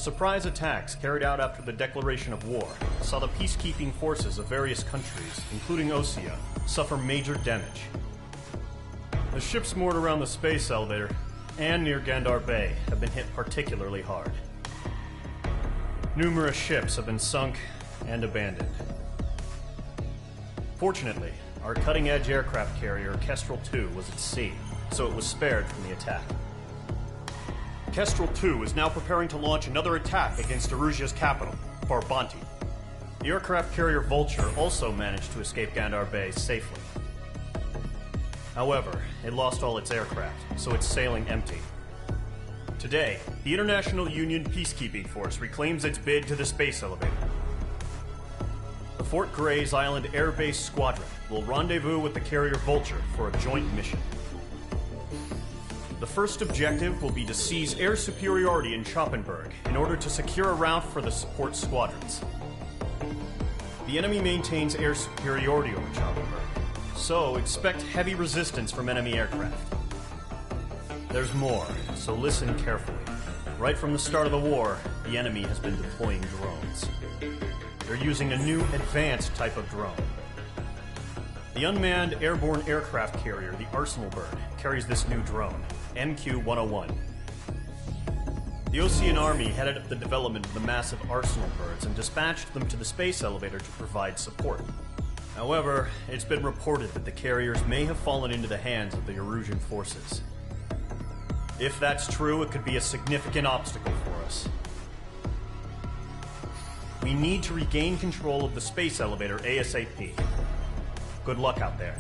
surprise attacks carried out after the declaration of war saw the peacekeeping forces of various countries, including Osea, suffer major damage. The ships moored around the space elevator and near Gandar Bay have been hit particularly hard. Numerous ships have been sunk and abandoned. Fortunately, our cutting-edge aircraft carrier Kestrel II was at sea, so it was spared from the attack. Kestrel II is now preparing to launch another attack against Erusia's capital, Farbanti. The aircraft carrier Vulture also managed to escape Gandar Bay safely. However, it lost all its aircraft, so it's sailing empty. Today, the International Union Peacekeeping Force reclaims its bid to the space elevator. The Fort Grays Island Air Base Squadron will rendezvous with the carrier Vulture for a joint mission. The first objective will be to seize air superiority in Schoppenberg in order to secure a route for the support squadrons. The enemy maintains air superiority over Schoppenberg, so expect heavy resistance from enemy aircraft. There's more, so listen carefully. Right from the start of the war, the enemy has been deploying drones. They're using a new advanced type of drone. The unmanned airborne aircraft carrier, the Arsenal Bird, carries this new drone, MQ-101. The Osean Army headed up the development of the massive Arsenal Birds and dispatched them to the space elevator to provide support. However, it's been reported that the carriers may have fallen into the hands of the Erusian forces. If that's true, it could be a significant obstacle for us. We need to regain control of the space elevator ASAP. Good luck out there.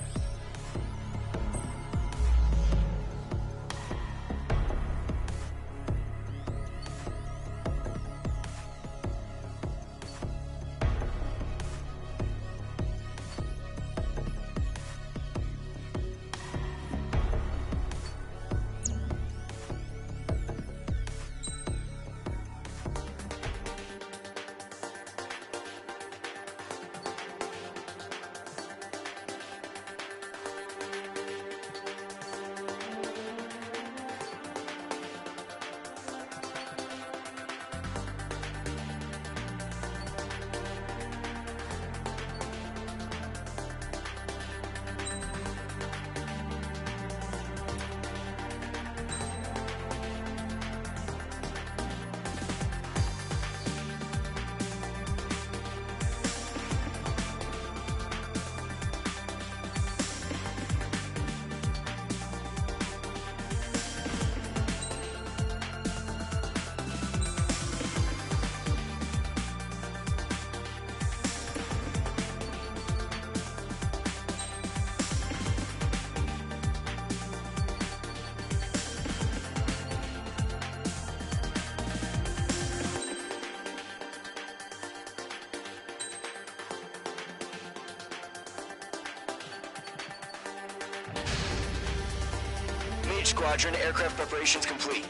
Squadron, aircraft preparations complete.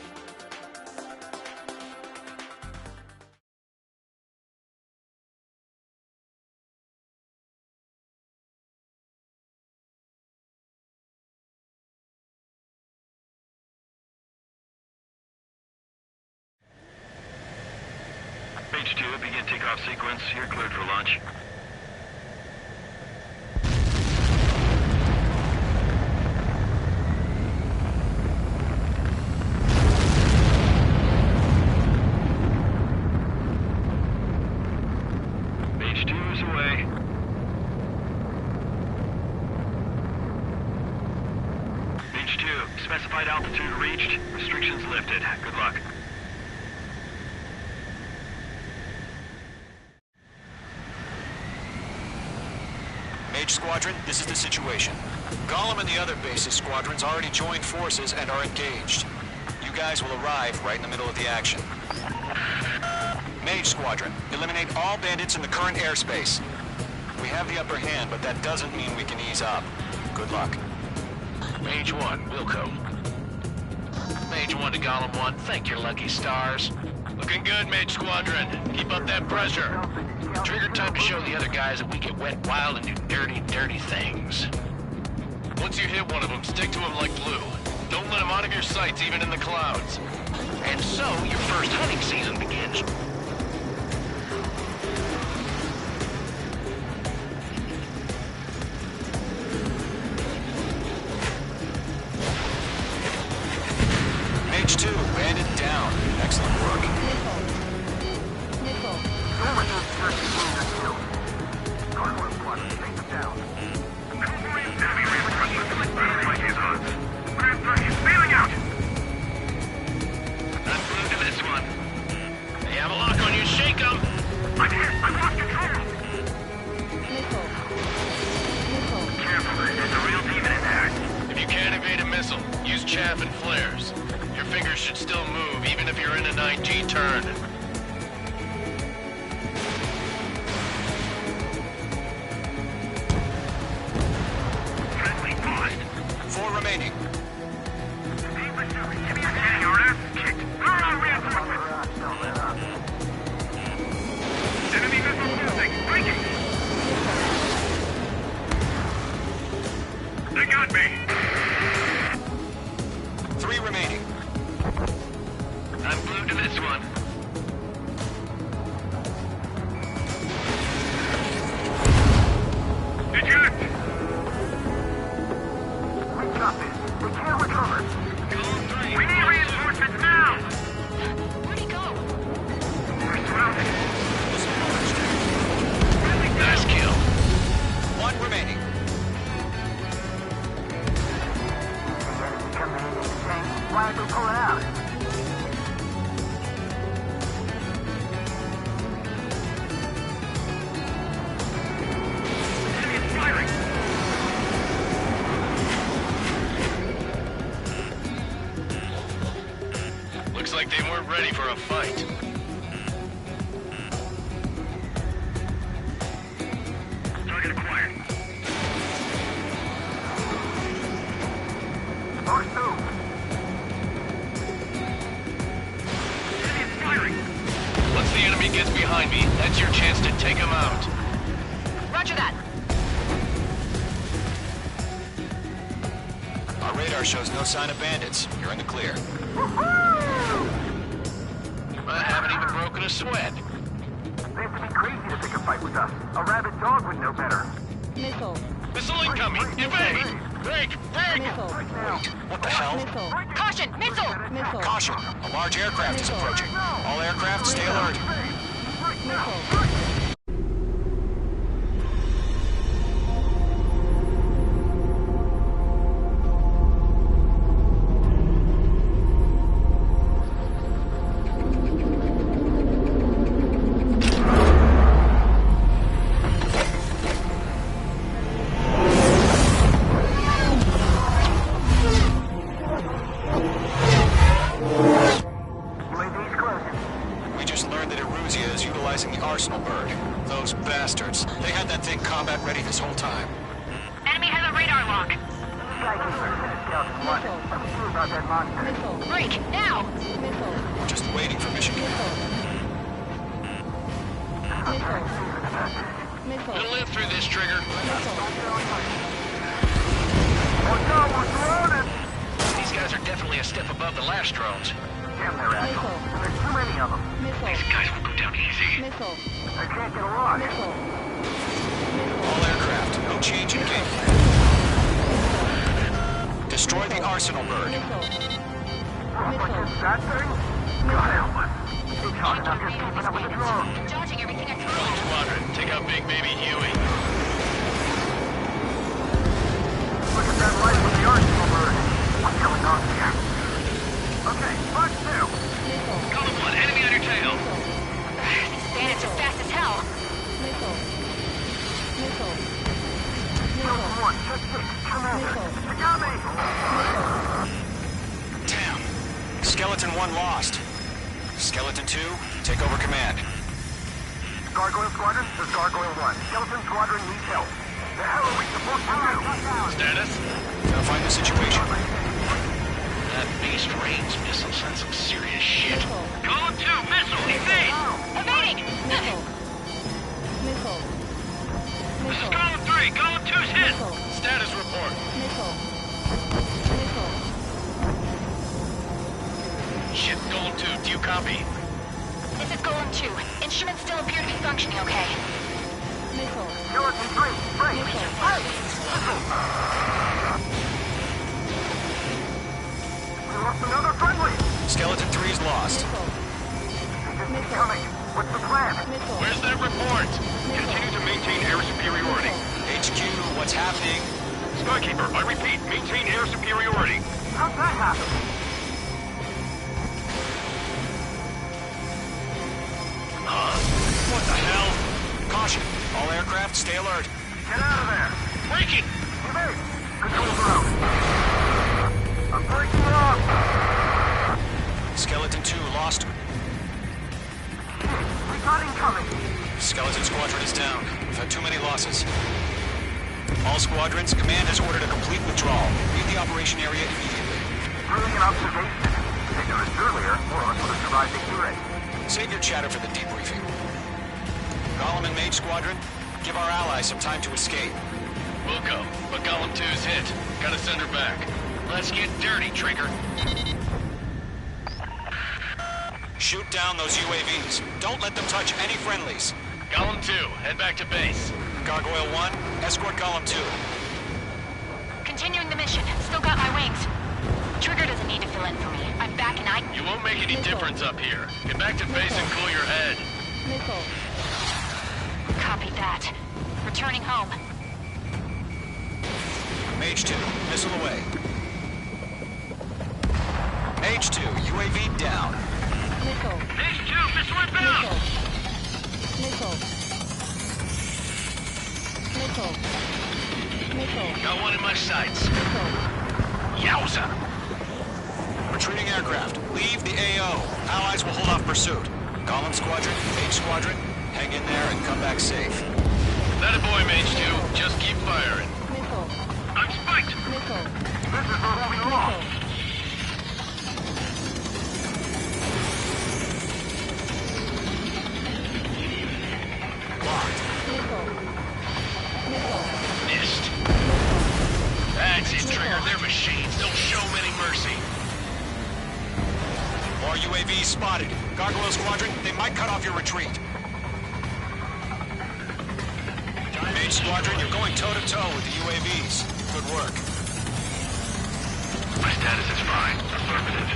Mage 2, begin takeoff sequence. You're cleared for launch. Specified altitude reached. Restrictions lifted. Good luck. Mage Squadron, this is the situation. Golem and the other bases squadrons already joined forces and are engaged. You guys will arrive right in the middle of the action. Mage Squadron, eliminate all bandits in the current airspace. We have the upper hand, but that doesn't mean we can ease up. Good luck. Mage 1, Wilco. Mage 1 to Golem 1, thank your lucky stars. Looking good, Mage Squadron. Keep up that pressure. Trigger time to show the other guys that we get wet wild and do dirty, dirty things. Once you hit one of them, stick to him like glue. Don't let him out of your sights, even in the clouds. And so, your first hunting season begins. Mage 2, bandit down. Excellent work. They have a lock on you, shake them! I'm hit! I lost control! Careful, there's a real demon in there. If you can't evade a missile, use chaff and flares. Your fingers should still move, even if you're in an IG turn. Friendly paused. 4 remaining. Keep pursuing. Give me a hand. Your ass is kicked. Throw out reinforcements. Enemy missile fusing. Breaking. They got me. 3 remaining. I'm glued to this one. Eject! We got this. We can't recover. We need reinforcements now! Where'd he go? We're surrounded. Nice kill. 1 remaining. Why did they pull it out? Enemy is firing! Looks like they weren't ready for a fight. Target acquired. Force 2! Enemy is firing! Once the enemy gets behind me, that's your chance to take him out. Roger that. Our radar shows no sign of bandits. You're in the clear. I haven't even broken a sweat. They have to be crazy to pick a fight with us. A rabid dog would know better. Missile. Missile incoming! Evade! Break! Break! Missile. What the hell? Missile. Caution! Missile! Missile. Caution! A large aircraft is approaching. All aircraft, stay alert. Missile. UAV's closing. We just learned that Eruzia is utilizing the Arsenal bird. Those bastards. They had that thing combat ready this whole time. Enemy has a radar lock. About that monster. Missile. Break! Now! Missile. We're just waiting for mission command. Missile. Missile. You'll live through this, Trigger. Watch out, we're surrounded! These guys are definitely a step above the last drones. Damn, they're agile. Missile. And there's too many of them. Missile. Guys will go down easy. Missile. They can't get a lock. Missile. All aircraft, no change in game plan. Destroy the Arsenal bird. Missile. What's this, that thing? God help us. It's hard enough just keeping up with the drones. Dodging everything I Drone squadron, take out big baby Huey. Look at that light with the Arsenal bird. What's going on here? Okay, Fox 2. Missile. Column 1, enemy on your tail. These bandits are fast as hell. Missile. Missile. Delta 1, check 6. Commander. You got me! Damn. Skeleton 1 lost. Skeleton 2, take over command. Gargoyle Squadron, this is Gargoyle 1. Skeleton Squadron needs help. The hell are we supposed to do? Status? Gotta find the situation. That beast range missile sent some serious shit. Missile. Column 2, missile, evade! Evading! Missile. Missile. This is Missile. Column 3, Column 2's hit! Missile. Status report. Missile. Missile. Shit, go Golem 2, do you copy? This is Golem 2. Instruments still appear to be functioning okay. Missile. Skeleton 3, break! Missile. We lost another friendly! Skeleton 3 is lost. Missile. They just keep coming. What's the plan? Missile. Where's that report? Continue to maintain air superiority. HQ, what's happening? Skykeeper, I repeat, maintain air superiority. How'd that happen? What the hell? Caution. All aircraft, stay alert. Get out of there! Breaking! Give in! Controls are out. I'm breaking off! Skeleton 2 lost. We got incoming! Skeleton Squadron is down. We've had too many losses. All squadrons, command has ordered a complete withdrawal. Leave the operation area immediately. Brilliant observation. If they noticed earlier, more of us would have survived the heat. Save your chatter for the debriefing. Golem and Mage Squadron, give our allies some time to escape. Wilco, but Golem 2's hit. Gotta send her back. Let's get dirty, Trigger. Shoot down those UAVs. Don't let them touch any friendlies. Golem 2, head back to base. Gargoyle 1, escort Golem 2. Continuing the mission. Still got my wings. Trigger doesn't need to fill in for me. I'm back and I... You won't make any difference up here. Get back to base and cool your head. Missile. Copy that. Returning home. Mage 2, missile away. Mage 2, UAV down. Missile. Mage 2, missile inbound! Missile. Missile. Missile. Got one in my sights. Missile. Yowza! Retreating aircraft, leave the AO. Allies will hold off pursuit. Golem Squadron, Mage Squadron, hang in there and come back safe. That a boy, Mage 2. Just keep firing. Missile. I'm spiked! Missile. This is where we belong. Missile. Locked. Missile. Missile. Missed. That's it, Trigger. They're machines. Don't show them any mercy. More UAVs spotted. Gargoyle Squadron, they might cut off your retreat. Mage Squadron, you're going toe-to-toe with the UAVs. Good work. My status is fine. Affirmative.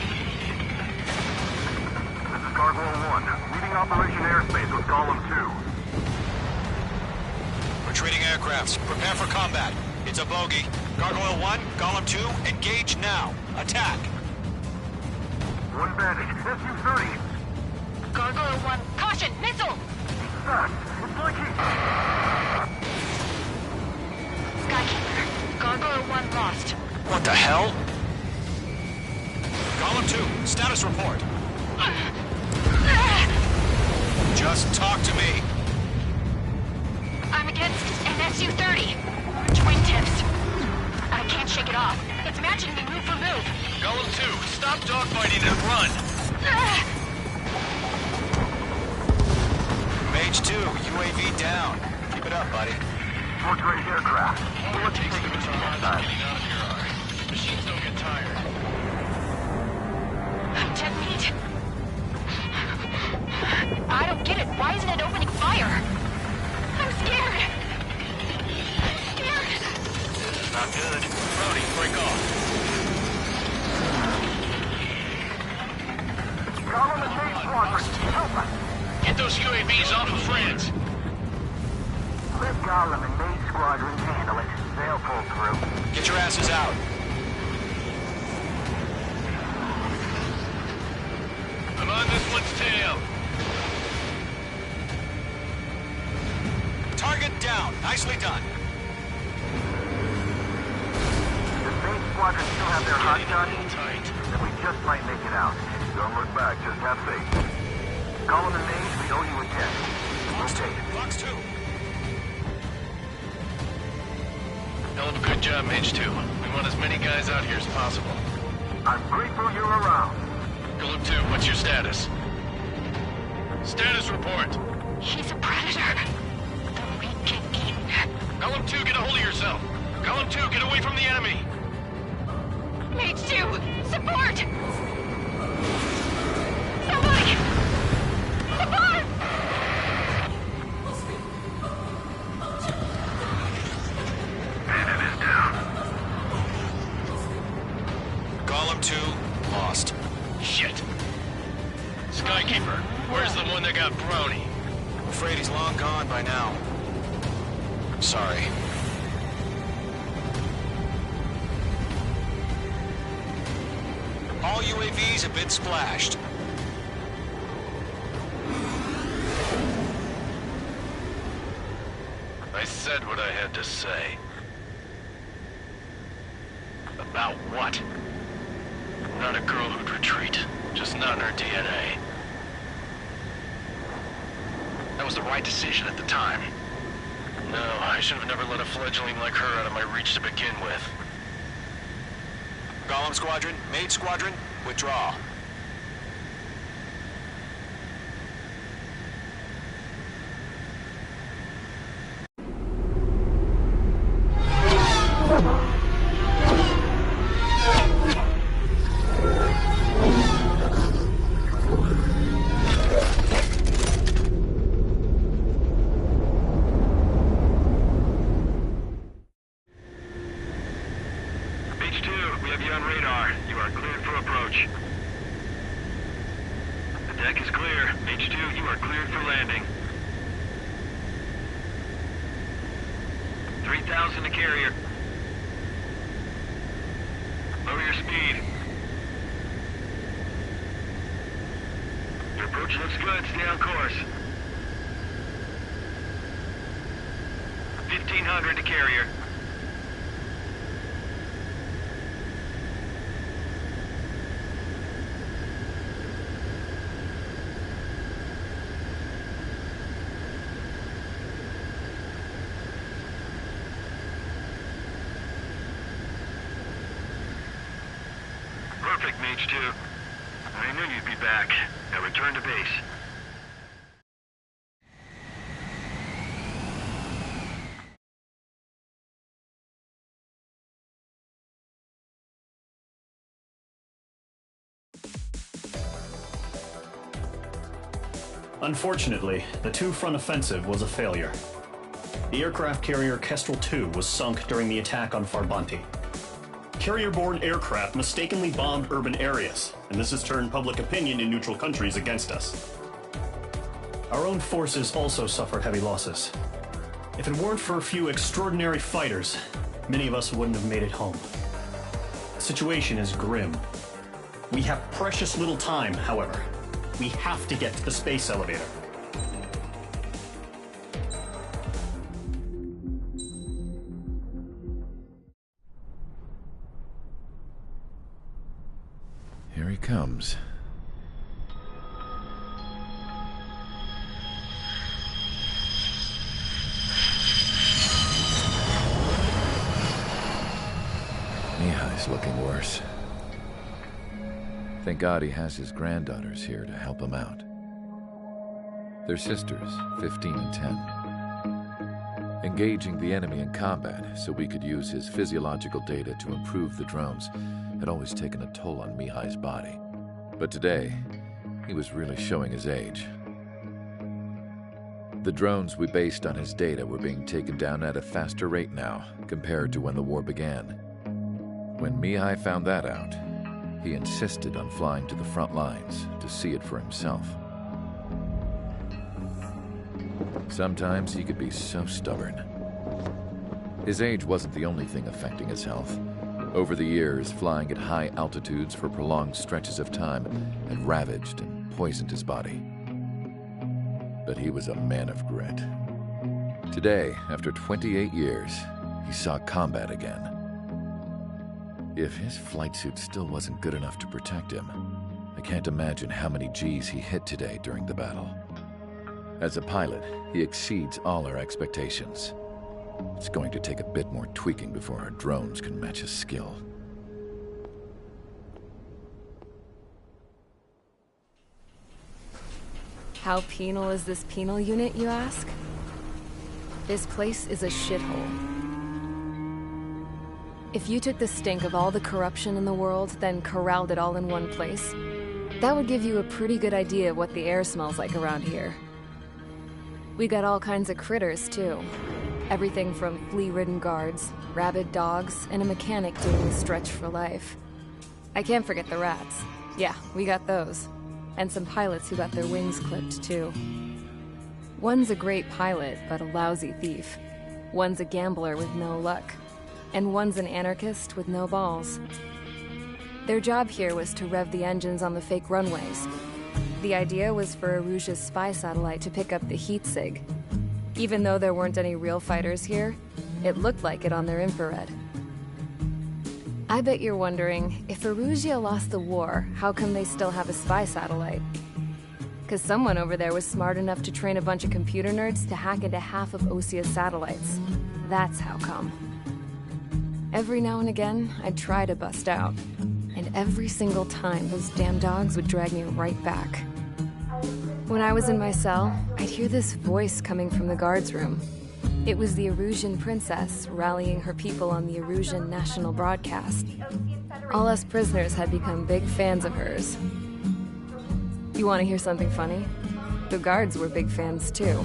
This is Gargoyle 1, leading Operation Airspace with Golem 2. Retreating aircrafts, prepare for combat. It's a bogey. Gargoyle 1, Golem 2, engage now. Attack. One bandage. SU-30. Gargoyle 1. Caution! Missile! Fast. It's like he... Skykeeper. Gargoyle 1 lost. What the hell? Golem 2, status report. Just talk to me. I'm against an SU-30. Twin tips. I can't shake it off. It's matching me move for move. Golem 2, stop dogfighting and run! Mage 2, UAV down. Keep it up, buddy. Fourth-grade aircraft. All it takes to get getting out of here are. Machines don't get tired. Dead meat. I don't get it. Why isn't it opening fire? I'm scared. Scared. Not good. Brody, break off. Golem and Mage Squadron, help us! Get those UAVs off of France. Let Golem and Mage Squadron handle it. They'll pull through. Get your asses out. I'm on this one's tail. Target down. Nicely done. Does Mage Squadron still have their hot gun? Tight. Then we just might make it out. Don't look back, just have faith. Golem and Mage, we owe you a debt. Okay. Fox 2. Hell of a good job, Mage 2. We want as many guys out here as possible. I'm grateful you're around. Golem 2, what's your status? Status report. He's a predator. The weak get eaten. Golem 2, get a hold of yourself. Golem 2, get away from the enemy. Mage 2, support! Golem 2, lost. Shit. Skykeeper, where's the one that got Brony? I'm afraid he's long gone by now. Sorry. All UAVs have been splashed. I said what I had to say. About what? Not a girl who'd retreat. Just not in her DNA. That was the right decision at the time. No, I should have never let a fledgling like her out of my reach to begin with. Golem Squadron, Mage Squadron, withdraw. H2, we have you on radar. You are cleared for approach. The deck is clear. H2, you are cleared for landing. 3,000 to carrier. Lower your speed. Your approach looks good. Stay on course. 1,500 to carrier. Perfect, Mage 2. I knew you'd be back. Now return to base. Unfortunately, the two-front offensive was a failure. The aircraft carrier Kestrel II was sunk during the attack on Farbanti. Carrier-borne aircraft mistakenly bombed urban areas, and this has turned public opinion in neutral countries against us. Our own forces also suffered heavy losses. If it weren't for a few extraordinary fighters, many of us wouldn't have made it home. The situation is grim. We have precious little time, however. We have to get to the space elevator. Here he comes. Mihai's looking worse. Thank God he has his granddaughters here to help him out. They're sisters, 15 and 10. Engaging the enemy in combat so we could use his physiological data to improve the drones had always taken a toll on Mihai's body. But today, he was really showing his age. The drones we based on his data were being taken down at a faster rate now compared to when the war began. When Mihai found that out, he insisted on flying to the front lines to see it for himself. Sometimes he could be so stubborn. His age wasn't the only thing affecting his health. Over the years, flying at high altitudes for prolonged stretches of time had ravaged and poisoned his body. But he was a man of grit. Today, after 28 years, he saw combat again. If his flight suit still wasn't good enough to protect him, I can't imagine how many Gs he hit today during the battle. As a pilot, he exceeds all our expectations. It's going to take a bit more tweaking before our drones can match his skill. How penal is this penal unit, you ask? This place is a shithole. If you took the stink of all the corruption in the world, then corralled it all in one place, that would give you a pretty good idea of what the air smells like around here. We got all kinds of critters, too. Everything from flea-ridden guards, rabid dogs, and a mechanic doing the stretch for life. I can't forget the rats. Yeah, we got those. And some pilots who got their wings clipped, too. One's a great pilot, but a lousy thief. One's a gambler with no luck. And one's an anarchist with no balls. Their job here was to rev the engines on the fake runways. The idea was for Erusia's spy satellite to pick up the heat sig. Even though there weren't any real fighters here, it looked like it on their infrared. I bet you're wondering, if Erusia lost the war, how come they still have a spy satellite? Because someone over there was smart enough to train a bunch of computer nerds to hack into half of Osia's satellites. That's how come. Every now and again, I'd try to bust out. And every single time, those damn dogs would drag me right back. When I was in my cell, I'd hear this voice coming from the guards room. It was the Erusian princess rallying her people on the Erusian national broadcast. All us prisoners had become big fans of hers. You want to hear something funny? The guards were big fans too.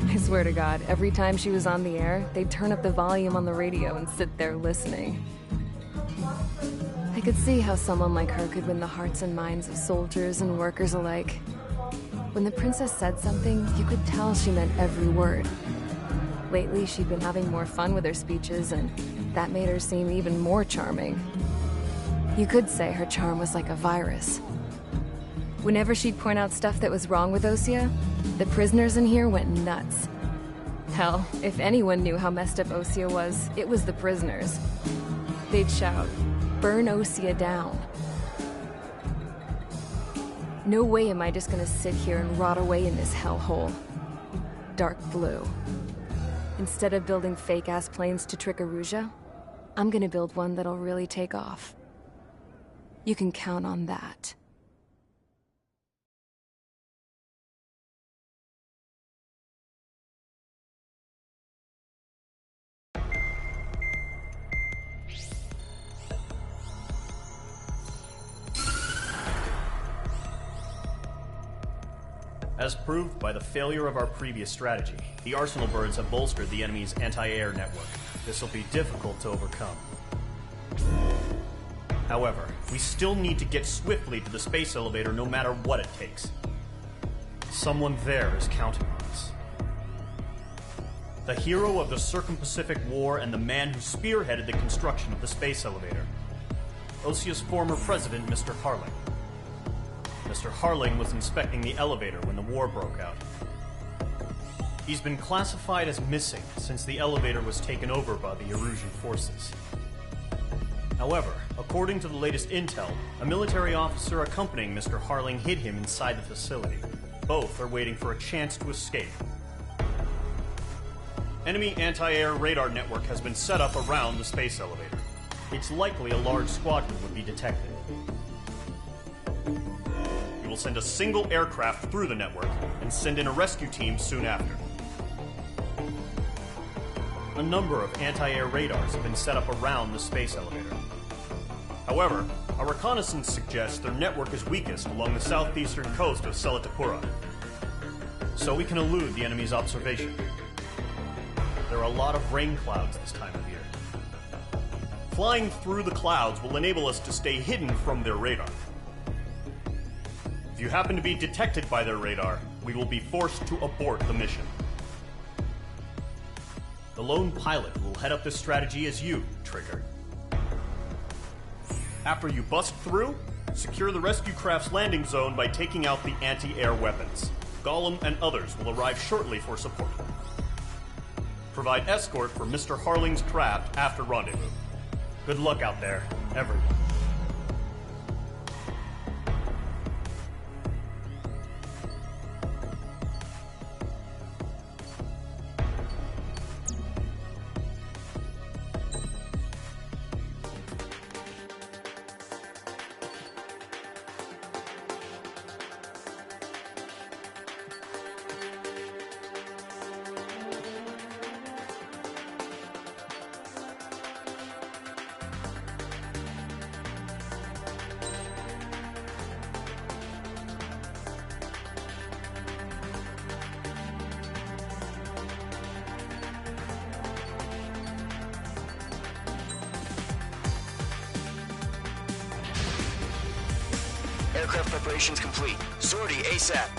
I swear to God, every time she was on the air, they'd turn up the volume on the radio and sit there listening. I could see how someone like her could win the hearts and minds of soldiers and workers alike. When the princess said something, you could tell she meant every word. Lately, she'd been having more fun with her speeches, and that made her seem even more charming. You could say her charm was like a virus. Whenever she'd point out stuff that was wrong with Osia, the prisoners in here went nuts. Hell, if anyone knew how messed up Osia was, it was the prisoners. They'd shout, "Burn Osia down." No way am I just gonna sit here and rot away in this hellhole. Dark blue. Instead of building fake-ass planes to trick Erusia, I'm gonna build one that'll really take off. You can count on that. As proved by the failure of our previous strategy, the Arsenal birds have bolstered the enemy's anti-air network. This will be difficult to overcome. However, we still need to get swiftly to the space elevator no matter what it takes. Someone there is counting on us. The hero of the Circum-Pacific War and the man who spearheaded the construction of the space elevator. Osia's former president, Mr. Harling. Mr. Harling was inspecting the elevator when the war broke out. He's been classified as missing since the elevator was taken over by the Erusian forces. However, according to the latest intel, a military officer accompanying Mr. Harling hid him inside the facility. Both are waiting for a chance to escape. Enemy anti-air radar network has been set up around the space elevator. It's likely a large squadron would be detected. We will send a single aircraft through the network and send in a rescue team soon after. A number of anti-air radars have been set up around the space elevator. However, our reconnaissance suggests their network is weakest along the southeastern coast of Selatapura, so we can elude the enemy's observation. There are a lot of rain clouds this time of year. Flying through the clouds will enable us to stay hidden from their radar. If you happen to be detected by their radar, we will be forced to abort the mission. The lone pilot will head up this strategy as you, Trigger. After you bust through, secure the rescue craft's landing zone by taking out the anti-air weapons. Gollum and others will arrive shortly for support. Provide escort for Mr. Harling's craft after rendezvous. Good luck out there, everyone. Aircraft preparations complete. Sortie ASAP.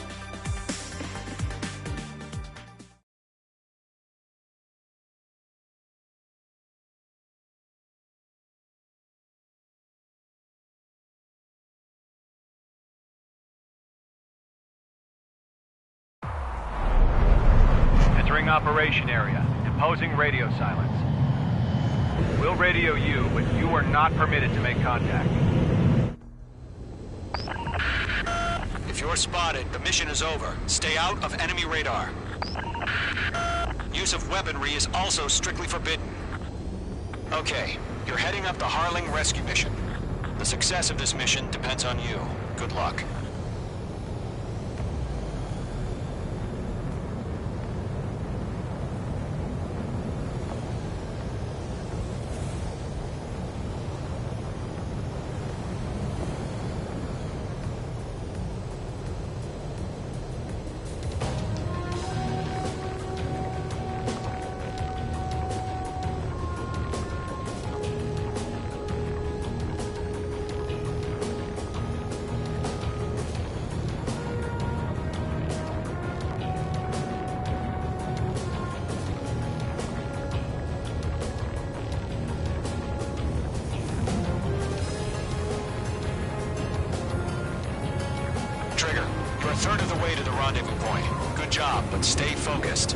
Entering operation area. Imposing radio silence. We'll radio you, but you are not permitted to make contact. If you're spotted, the mission is over. Stay out of enemy radar. Use of weaponry is also strictly forbidden. Okay, you're heading up the Harling rescue mission. The success of this mission depends on you. Good luck. Trigger, you're a third of the way to the rendezvous point. Good job, but stay focused.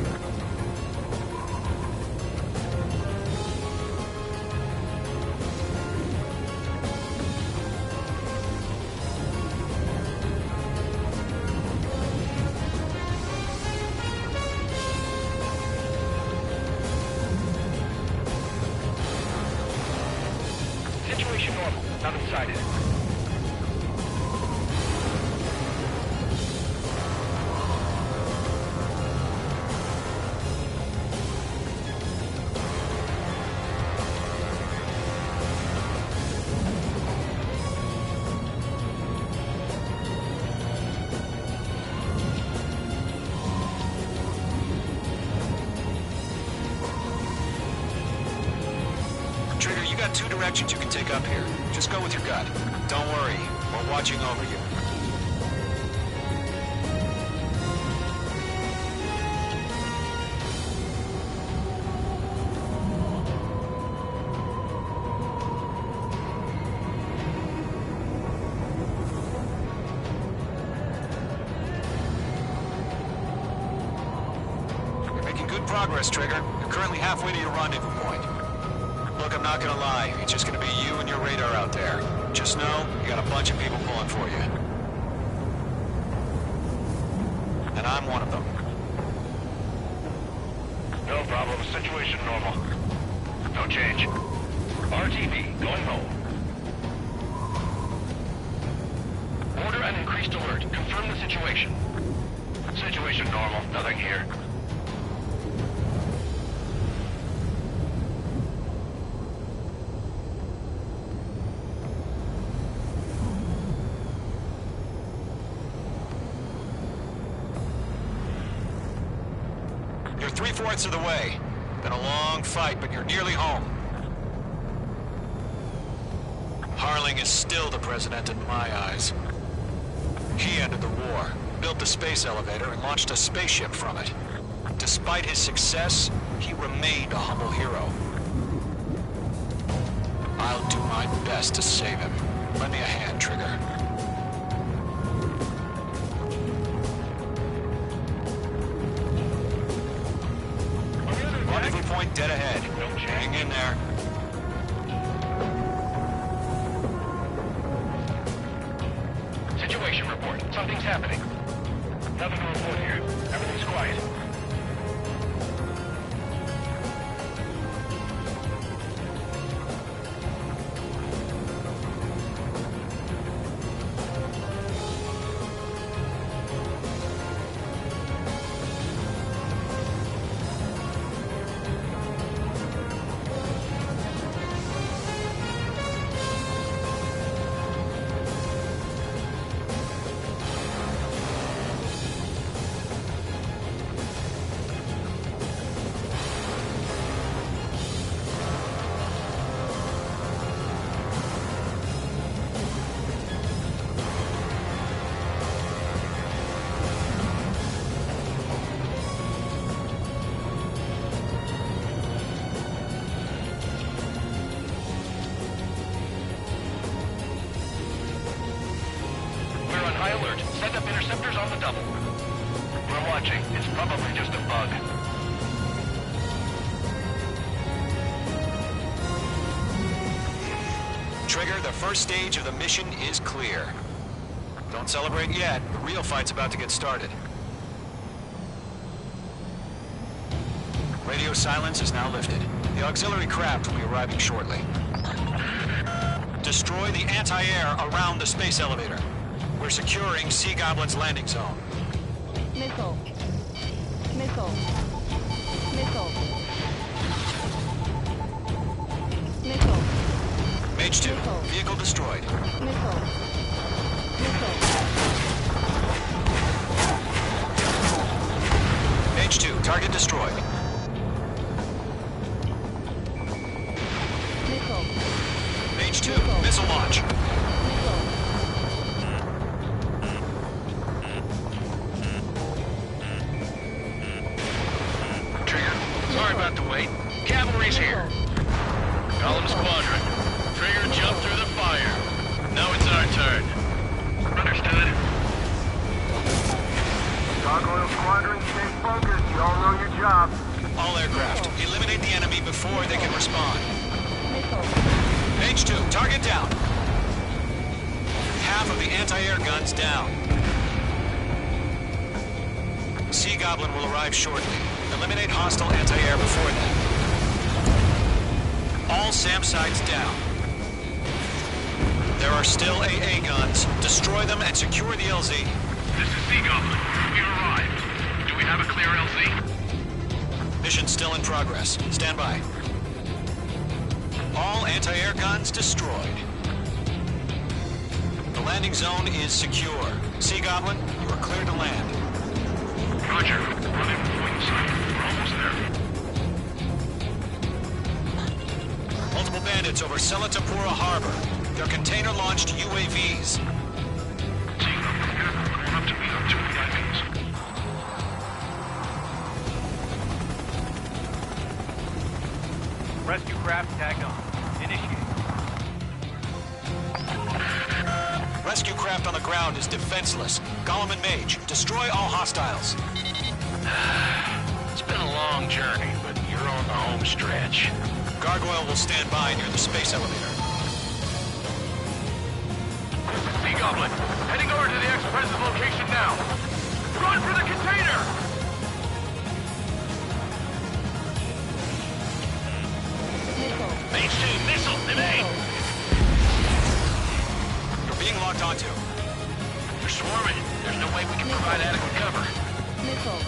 Situation normal. Nothing sighted. Trigger, you got two directions you can take up here. Just go with your gut. Don't worry, we're watching over you. You're making good progress, Trigger. You're currently halfway to your rendezvous point. Look, I'm not gonna lie. It's just gonna be you and your radar out there. Just know, you got a bunch of people pulling for you. And I'm one of them. No problem. Situation normal. No change. RTV, going home. Order an increased alert. Confirm the situation. Situation normal. Nothing here. You're 3/4 of the way. Been a long fight, but you're nearly home. Harling is still the president in my eyes. He ended the war, built the space elevator, and launched a spaceship from it. Despite his success, he remained a humble hero. I'll do my best to save him. Lend me a hand, Trigger. Rendezvous point dead ahead. Hang in there. Situation report. Something's happening. Nothing to report here. Everything's quiet. interceptors on the double. We're watching. It's probably just a bug. Trigger, the first stage of the mission is clear. Don't celebrate yet. The real fight's about to get started. Radio silence is now lifted. The auxiliary craft will be arriving shortly. Destroy the anti-air around the space elevator. We're securing Sea Goblin's landing zone. Missile. Missile. Missile. Missile. Mage 2, Missile. vehicle destroyed. Missile. Missile. Mage 2, target destroyed. Missile. Mage 2, Missile. missile launch. Missile. Trigger, sorry about the wait. Cavalry's here. Golem Squadron. Trigger jumped through the fire. Now it's our turn. Understood. Gargoyle Squadron, stay focused. You all know your job. All aircraft, eliminate the enemy before they can respond. Missile. Mage 2, target down. Half of the anti-air guns down. Sea Goblin will arrive shortly. Eliminate hostile anti-air before that. All SAM sites down. There are still AA guns. Destroy them and secure the LZ. This is Sea Goblin. We arrived. Do we have a clear LZ? Mission still in progress. Stand by. All anti-air guns destroyed. The landing zone is secure. Sea Goblin, you are clear to land. Roger. Run in with wing sight. We're almost there. Multiple bandits over Selatapura Harbor. They're container-launched UAVs. Sea Goblin, going up to meet our two VIPs. Rescue craft tagged on. Initiate. Rescue craft on the ground is defenseless. Golem and Mage, destroy all hostiles. It's been a long journey, but you're on the home stretch. Gargoyle will stand by near the space elevator. Sea Goblin, heading over to the Express's location now. Run for the container! Missile. Mage 2, missile, evade! You're being locked onto. They're swarming. There's no way we can provide adequate cover. Missile.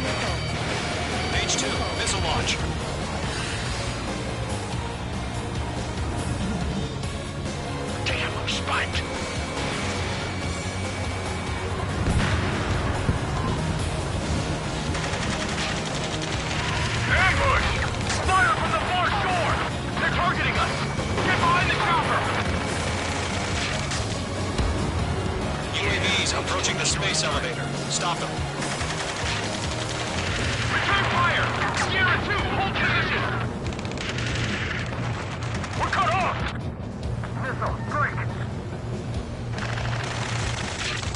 Missile. Mage 2, missile launch. Damn, I'm spiked. Ambush! Fire from the far shore! They're targeting us! Get behind the chopper! UAVs approaching the space elevator. Stop them. Return fire! Sierra 2, hold position! We're cut off! Missile, strike.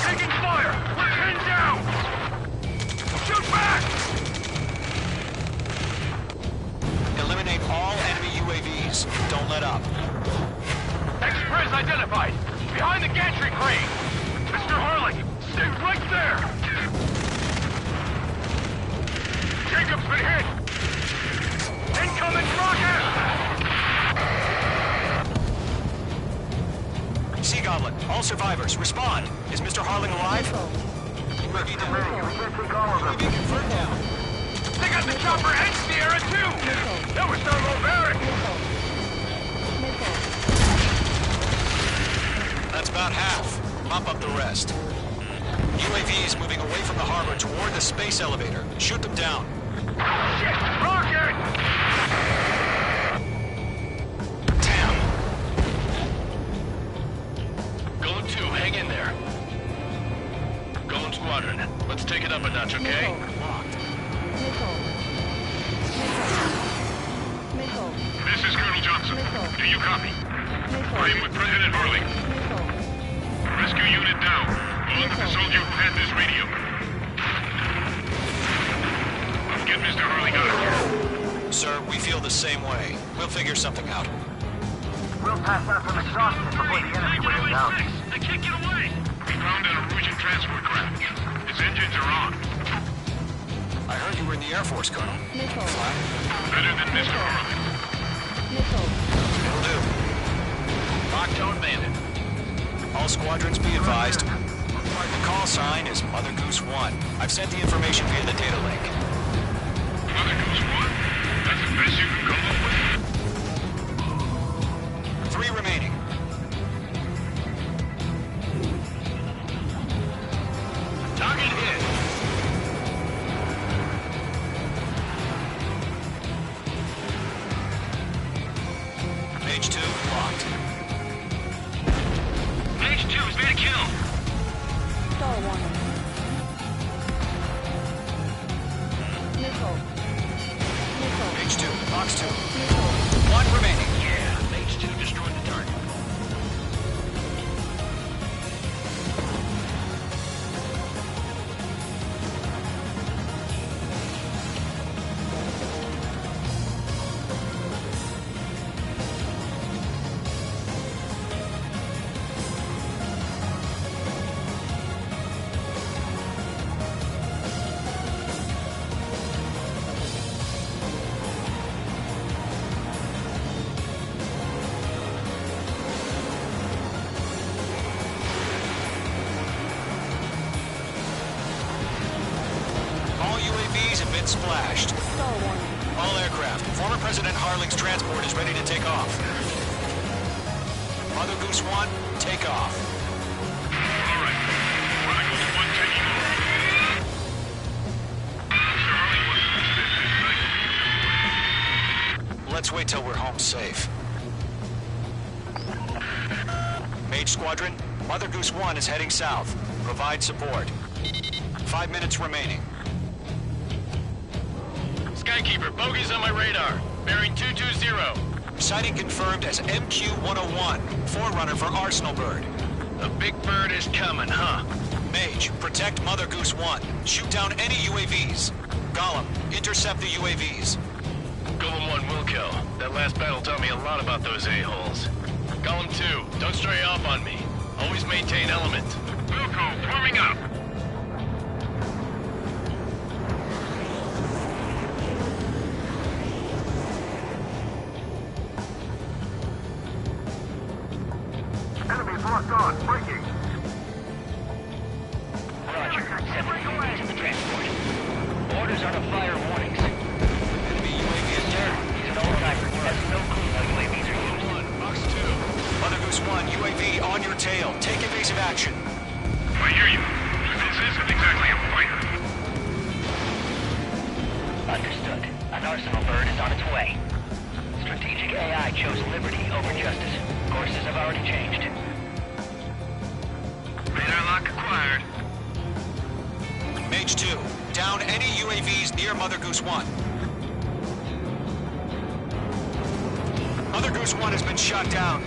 Taking fire! We're pinned down! Shoot back! Eliminate all enemy UAVs. Don't let up. Express identified! Behind the gantry crane! Mr. Harley, stay right there! Jacob's been hit! Incoming rocket! Sea Goblin, all survivors, respond. Is Mr. Harling alive? Missile. UAV Hey, down. we can't take all of them. UAV confirmed down. They got the chopper and Sierra too! That was thermobaric! Missile. That's about half. Mop up the rest. UAVs moving away from the harbor toward the space elevator. Shoot them down. Shit! Rocket! Damn. Golem 2, hang in there. Golem Squadron, let's take it up a notch, okay? Locked. Missile. Missile. This is Colonel Johnson. Missile. Do you copy? Missile. I'm with President Harley. Missile. Rescue unit down. On to the the same way. We'll figure something out. We'll pass out from exhaustion before the enemy wears out. I can't get away! We found an Erusian transport craft. Its engines are on. I heard you were in the Air Force, Colonel. Missile. Better than Mr. O'Brien. Missile. Will do. Lock tone bandit. All squadrons be advised. The call sign is Mother Goose 1. I've sent the information via the data link. Mother Goose 1? That's the best you can come up with? 3 remaining. Target hit. Page 2 locked. Page 2 has made a kill. Star warning. Missile. Missile. Page 2, box 2. Missile. 1 remaining. Yeah, Page 2 destroyed the target. All UAVs have been splashed. Star warning. All aircraft. Former President Harling's transport is ready to take off. Mother Goose 1, take off. All right. Mother Goose 1 taking off. Mr. Harling wasn't expecting tonight. Let's wait till we're home safe. Mage Squadron, Mother Goose 1 is heading south. Provide support. 5 minutes remaining. Skykeeper, bogeys on my radar. Bearing 220. Sighting confirmed as MQ-101, forerunner for Arsenal Bird. The big bird is coming, huh? Mage, protect Mother Goose 1. Shoot down any UAVs. Gollum, intercept the UAVs. Golem 1 will kill. That last battle taught me a lot about those a-holes. Golem 2, don't stray off on me. Always maintain element. Wilco, forming up. Enemies locked on. Breaking. Roger. 7 UAVs in the transport. Orders are to fire warnings. Enemy UAV is there. He's an old-timer. He has no clue how UAVs are used. Box 2. Mother Goose 1, UAV on your tail. Take evasive action. I hear you. This isn't exactly a fighter. Understood. An Arsenal Bird is on its way. Strategic AI chose liberty over justice. Courses have already changed. Radar lock acquired. Mage 2, down any UAVs near Mother Goose 1. Mother Goose 1 has been shot down.